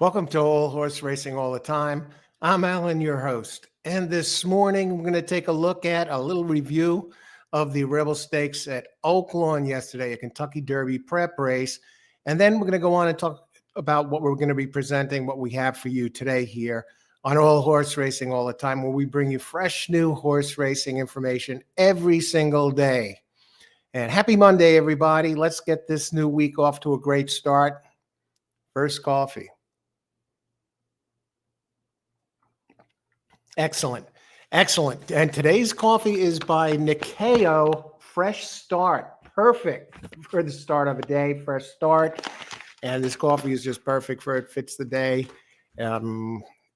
Welcome to All Horse Racing All the Time. I'm Alan, your host. And this morning, we're going to take a look at a little review of the Rebel Stakes at Oaklawn yesterday, a Kentucky Derby prep race. And then we're going to go on and talk about what we're going to be presenting, what we have for you today here on All Horse Racing All the Time, where we bring you fresh new horse racing information every single day. And happy Monday, everybody. Let's get this new week off to a great start. First coffee. Excellent. Excellent. And today's coffee is by Nikeo Fresh Start. Perfect for the start of a day, fresh start. And this coffee is just perfect for it, fits the day.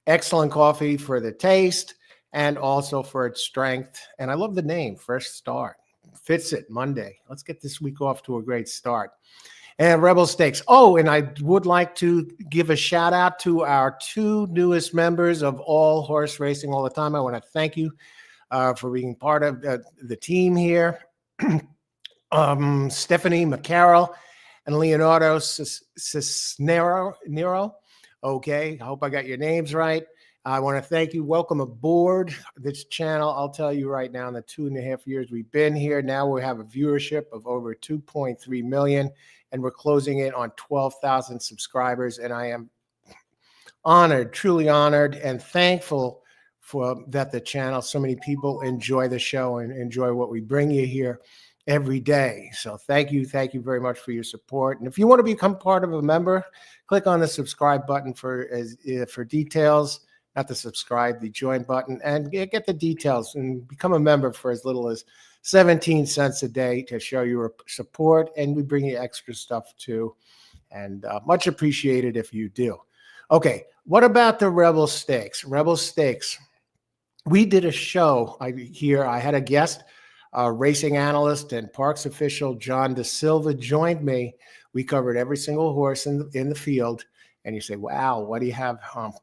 Excellent coffee for the taste and also for its strength. And I love the name, Fresh Start. Fits it Monday. Let's get this week off to a great start. And Rebel Stakes. Oh, and I would like to give a shout out to our two newest members of All Horse Racing All the Time. I want to thank you for being part of the team here. Stephanie McCarroll and Leonardo Cisnero. Okay, I hope I got your names right. I want to thank you. Welcome aboard this channel. I'll tell you right now, in the 2.5 years we've been here, now we have a viewership of over 2.3 million, and we're closing in on 12,000 subscribers. And I am honored, truly honored, and thankful for that the channel, so many people enjoy the show and enjoy what we bring you here every day. So thank you very much for your support. And if you want to become part of a member, click on the subscribe button for details. Not the subscribe, the join button, and get the details and become a member for as little as 17 cents a day to show your support. And we bring you extra stuff too. And much appreciated if you do. Okay, what about the Rebel Stakes? Rebel Stakes. We did a show here. I had a guest, racing analyst and parks official John De Silva joined me. We covered every single horse in the field. And you say, wow, what do you have?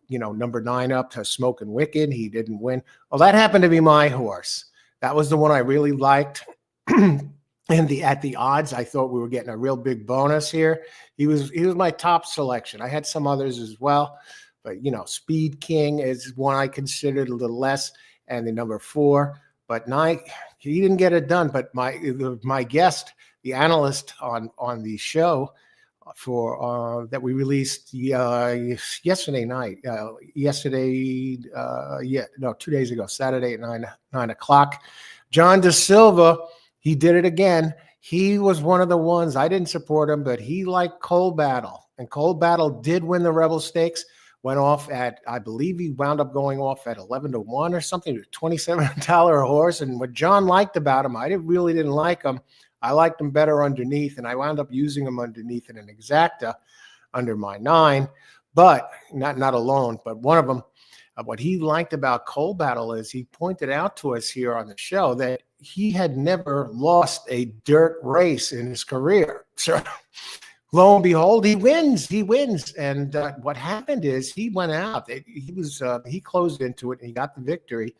Number 9 up to Smoking Wicked. He didn't win. Well, that happened to be my horse. That was the one I really liked. And at the odds, I thought we were getting a real big bonus here. He was my top selection. I had some others as well. But, Speed King is one I considered a little less. And the number 4. But 9, he didn't get it done. But my guest, the analyst on the show, for that we released yesterday night, 2 days ago, Saturday at 9 o'clock. John De Silva, he did it again. He was one of the ones, I didn't support him, but he liked Cold Battle. And Cold Battle did win the Rebel Stakes, went off at, I believe he wound up going off at 11-1 or something, $27 a horse. And what John liked about him, I really didn't like him. I liked him better underneath, and I wound up using him underneath in an exacta under my 9, but not alone, but one of them. What he liked about Cold Battle is he pointed out to us here on the show that he had never lost a dirt race in his career. So lo and behold, he wins. And what happened is he went out. He closed into it and he got the victory.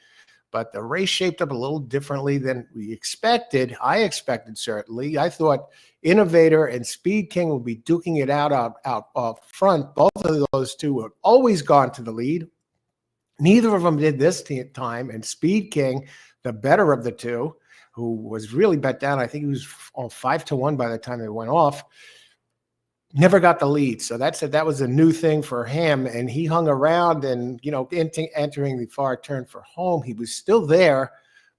But the race shaped up a little differently than we expected. I expected, certainly. I thought Innovator and Speed King would be duking it out front. Both of those two have always gone to the lead. Neither of them did this time. And Speed King, the better of the two, who was really bet down, I think he was on 5-1 by the time they went off, never got the lead. So that was a new thing for him. And he hung around and, entering the far turn for home, he was still there.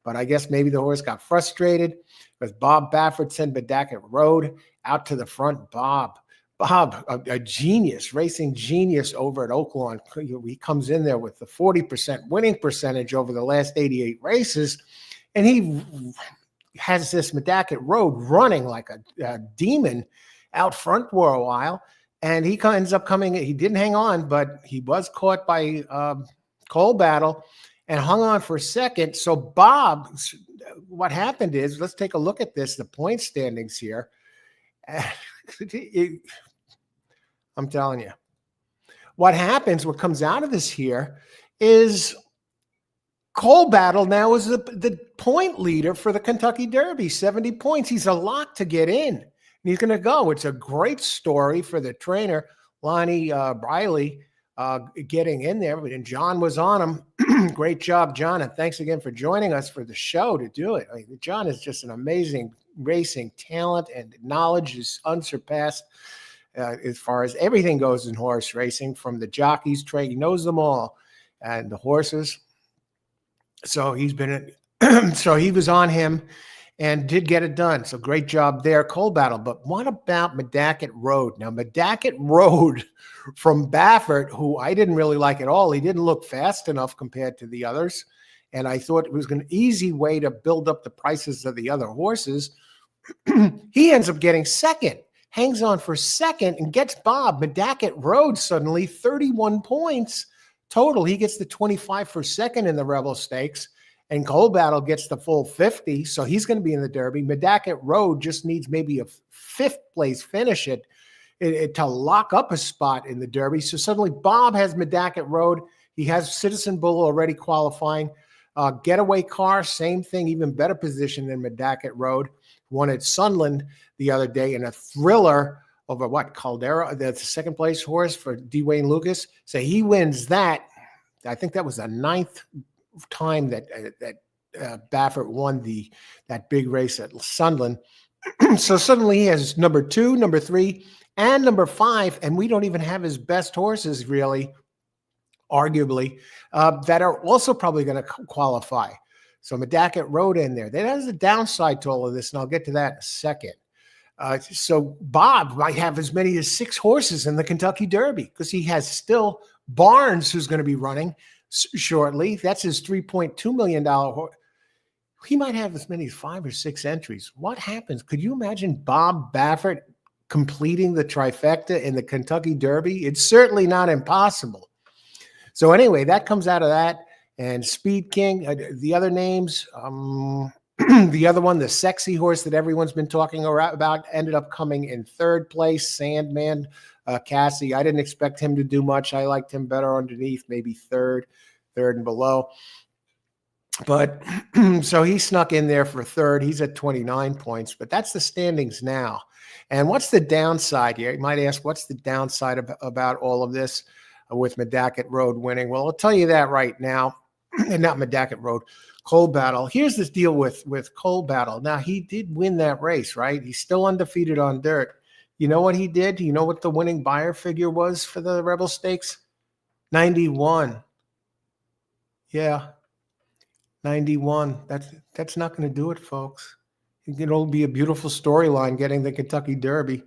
But I guess maybe the horse got frustrated because Bob Baffert sent Bedacket Road out to the front. Bob, a genius, racing genius over at Oaklawn. He comes in there with the 40% winning percentage over the last 88 races. And he has this Bedacket Road running like a demon out front for a while, and he ends up coming. He didn't hang on, but he was caught by Cold Battle and hung on for a second. So Bob, what happened is, let's take a look at this, the point standings here. I'm telling you, what comes out of this here is Cold Battle now is the point leader for the Kentucky Derby, 70 points. He's a lock to get in. He's going to go. It's a great story for the trainer, Lonnie Briley getting in there, and John was on him. Great job, John, and thanks again for joining us for the show to do it. I mean, John is just an amazing racing talent, and knowledge is unsurpassed as far as everything goes in horse racing, from the jockeys, train. He knows them all, and the horses. So he's been, so he was on him and did get it done. So great job there, Cold Battle. But what about Medacket Road? Now, Medacket Road from Baffert, who I didn't really like at all. He didn't look fast enough compared to the others. And I thought it was an easy way to build up the prices of the other horses. He ends up getting second, hangs on for second, and gets Bob. Medacket Road suddenly 31 points total. He gets the 25 for second in the Rebel Stakes. And Cold Battle gets the full 50, so he's going to be in the Derby. Medacket Road just needs maybe a fifth place finish to lock up a spot in the Derby. So suddenly Bob has Medacket Road. He has Citizen Bull already qualifying. Getaway Car, same thing, even better position than Medacket Road. Won at Sunland the other day in a thriller over Caldera, that's the second place horse for D. Wayne Lucas. So he wins that. I think that was the 9th time that Baffert won that big race at Sunland. So suddenly he has number 2, number 3, and number 5, and we don't even have his best horses, really, arguably, that are also probably going to qualify. So Medacket Road in there. That has a downside to all of this, and I'll get to that in a second. So Bob might have as many as 6 horses in the Kentucky Derby, because he has still Barnes, who's going to be running shortly. That's his $3.2 million horse. He might have as many as 5 or 6 entries. What happens? Could you imagine Bob Baffert completing the trifecta in the Kentucky Derby? It's certainly not impossible. So anyway, that comes out of that. And Speed King, the other names, the other one, the sexy horse that everyone's been talking about, ended up coming in 3rd place, Sandman Cassie. I didn't expect him to do much. I liked him better underneath, maybe third and below. But so he snuck in there for 3rd. He's at 29 points, but that's the standings now. And what's the downside here? You might ask, what's the downside about all of this with Medacket Road winning? Well, I'll tell you that right now. And not Medacket Road, Cold Battle. Here's this deal with Cold Battle. Now, he did win that race, right? He's still undefeated on dirt. You know what he did? You know what the winning buyer figure was for the Rebel Stakes? 91. Yeah, 91. That's not going to do it, folks. It'll be a beautiful storyline getting the Kentucky Derby.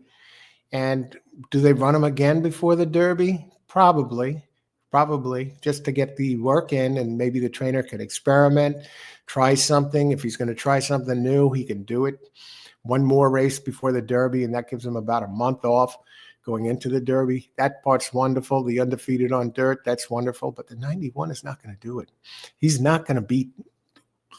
And do they run him again before the Derby? Probably, just to get the work in, and maybe the trainer could experiment, try something. If he's going to try something new, he can do it. One more race before the Derby, and that gives him about a month off going into the Derby. That part's wonderful. The undefeated on dirt, that's wonderful. But the 91 is not going to do it. He's not going to beat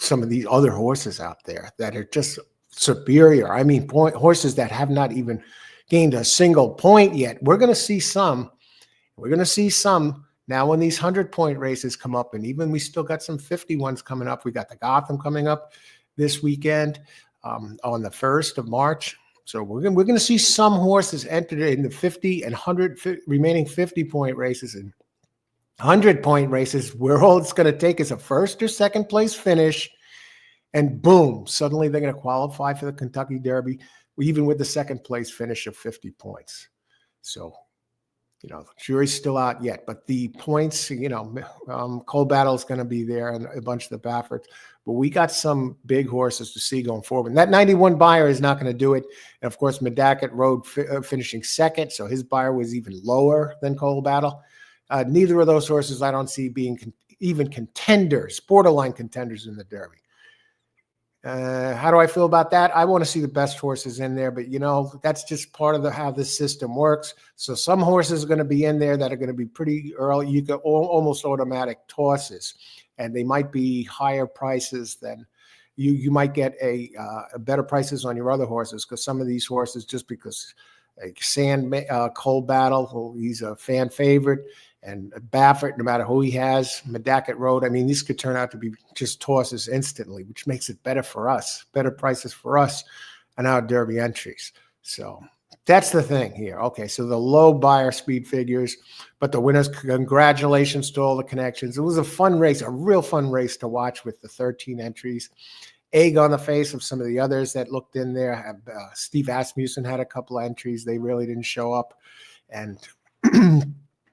some of these other horses out there that are just superior. I mean, horses that have not even gained a single point yet. We're going to see some. We're going to see some now when these 100-point races come up, and even we still got some 50 ones coming up. We got the Gotham coming up this weekend on the 1st of March. So we're going to see some horses entered in the 50 and 100 remaining 50-point races and 100-point races, where all it's going to take is a 1st or 2nd place finish, and boom, suddenly they're going to qualify for the Kentucky Derby, even with the 2nd place finish of 50 points. So, the jury's still out yet, but the points, Cold Battle is going to be there and a bunch of the Bafferts. But we got some big horses to see going forward. And that 91 buyer is not going to do it. And, of course, Medacket Road finishing 2nd, so his buyer was even lower than Cold Battle. Neither of those horses I don't see being even contenders, borderline contenders in the Derby. How do I feel about that? I want to see the best horses in there, but that's just part of how this system works. So some horses are going to be in there that are going to be pretty early. You get almost automatic tosses, and they might be higher prices than you might get a better prices on your other horses, because some of these horses, just because Cold Battle, he's a fan favorite, and Baffert, no matter who he has, Medacket Road, I mean, these could turn out to be just tosses instantly, which makes it better for us, better prices for us and our Derby entries. So That's the thing here. Okay, so the low buyer speed figures, but the winners, congratulations to all the connections. It was a fun race, a real fun race to watch with the 13 entries. Egg on the face of some of the others that looked in there. Steve Asmussen had a couple of entries. They really didn't show up. And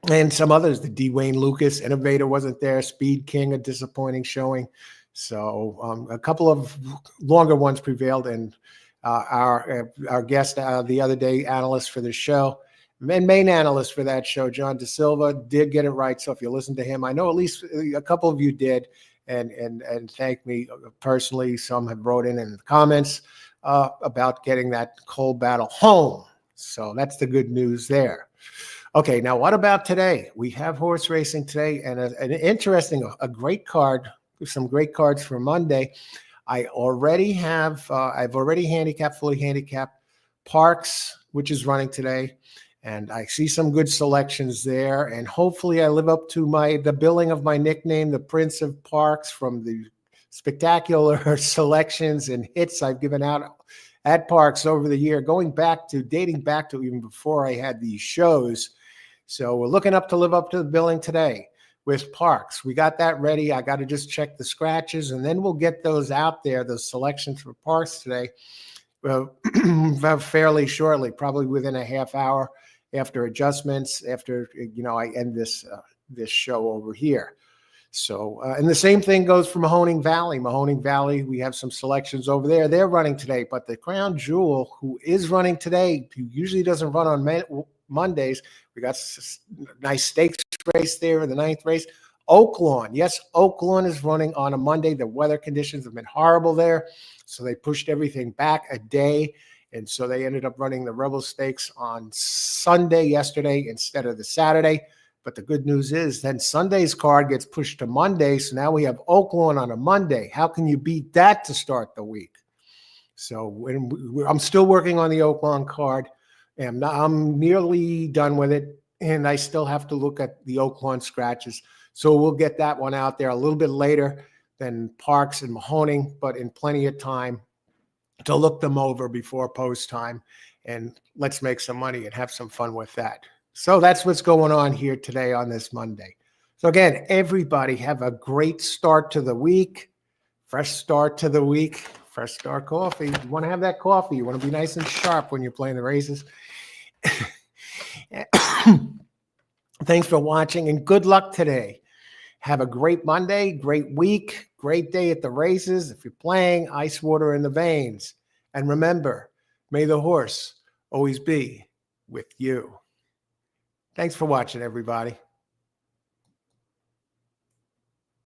and some others, the D. Wayne Lucas, Innovator wasn't there. Speed King, a disappointing showing. So a couple of longer ones prevailed. And our guest the other day, analyst for the show, and main analyst for that show, John DeSilva, did get it right. So if you listen to him, I know at least a couple of you did, and thank me personally. Some have wrote in the comments about getting that Coal Battle home. So that's the good news there. Okay, now what about today? We have horse racing today, and an interesting, a great card, some great cards for Monday. I already have, I've already fully handicapped Parks, which is running today. And I see some good selections there. And hopefully I live up to the billing of my nickname, the Prince of Parks, from the spectacular selections and hits I've given out at Parks over the year, dating back to even before I had these shows. So we're looking to live up to the billing today with Parks. We got that ready. I got to just check the scratches, and then we'll get those out there, those selections for Parks today, fairly shortly, probably within a half hour after adjustments, after, I end this show over here. So, and the same thing goes for Mahoning Valley. Mahoning Valley, we have some selections over there. They're running today, but the Crown Jewel, who is running today, who usually doesn't run on Mondays, we got a nice stakes race there in the 9th race. Oaklawn. Yes, Oaklawn is running on a Monday. The weather conditions have been horrible there, so they pushed everything back a day, and so they ended up running the Rebel Stakes on Sunday yesterday instead of the Saturday. But the good news is then Sunday's card gets pushed to Monday, so now we have Oaklawn on a Monday. How can you beat that to start the week? So I'm still working on the Oaklawn card, and I'm nearly done with it, and I still have to look at the Oaklawn scratches. So we'll get that one out there a little bit later than Parks and Mahoning, but in plenty of time to look them over before post time. And let's make some money and have some fun with that. So that's what's going on here today on this Monday. So again, everybody have a great start to the week. Fresh start to the week. Fresh Start coffee. You want to have that coffee. You want to be nice and sharp when you're playing the races. Thanks for watching, and good luck today. Have a great Monday, great week, great day at the races. If you're playing, ice water in the veins. And remember, may the horse always be with you. Thanks for watching, everybody.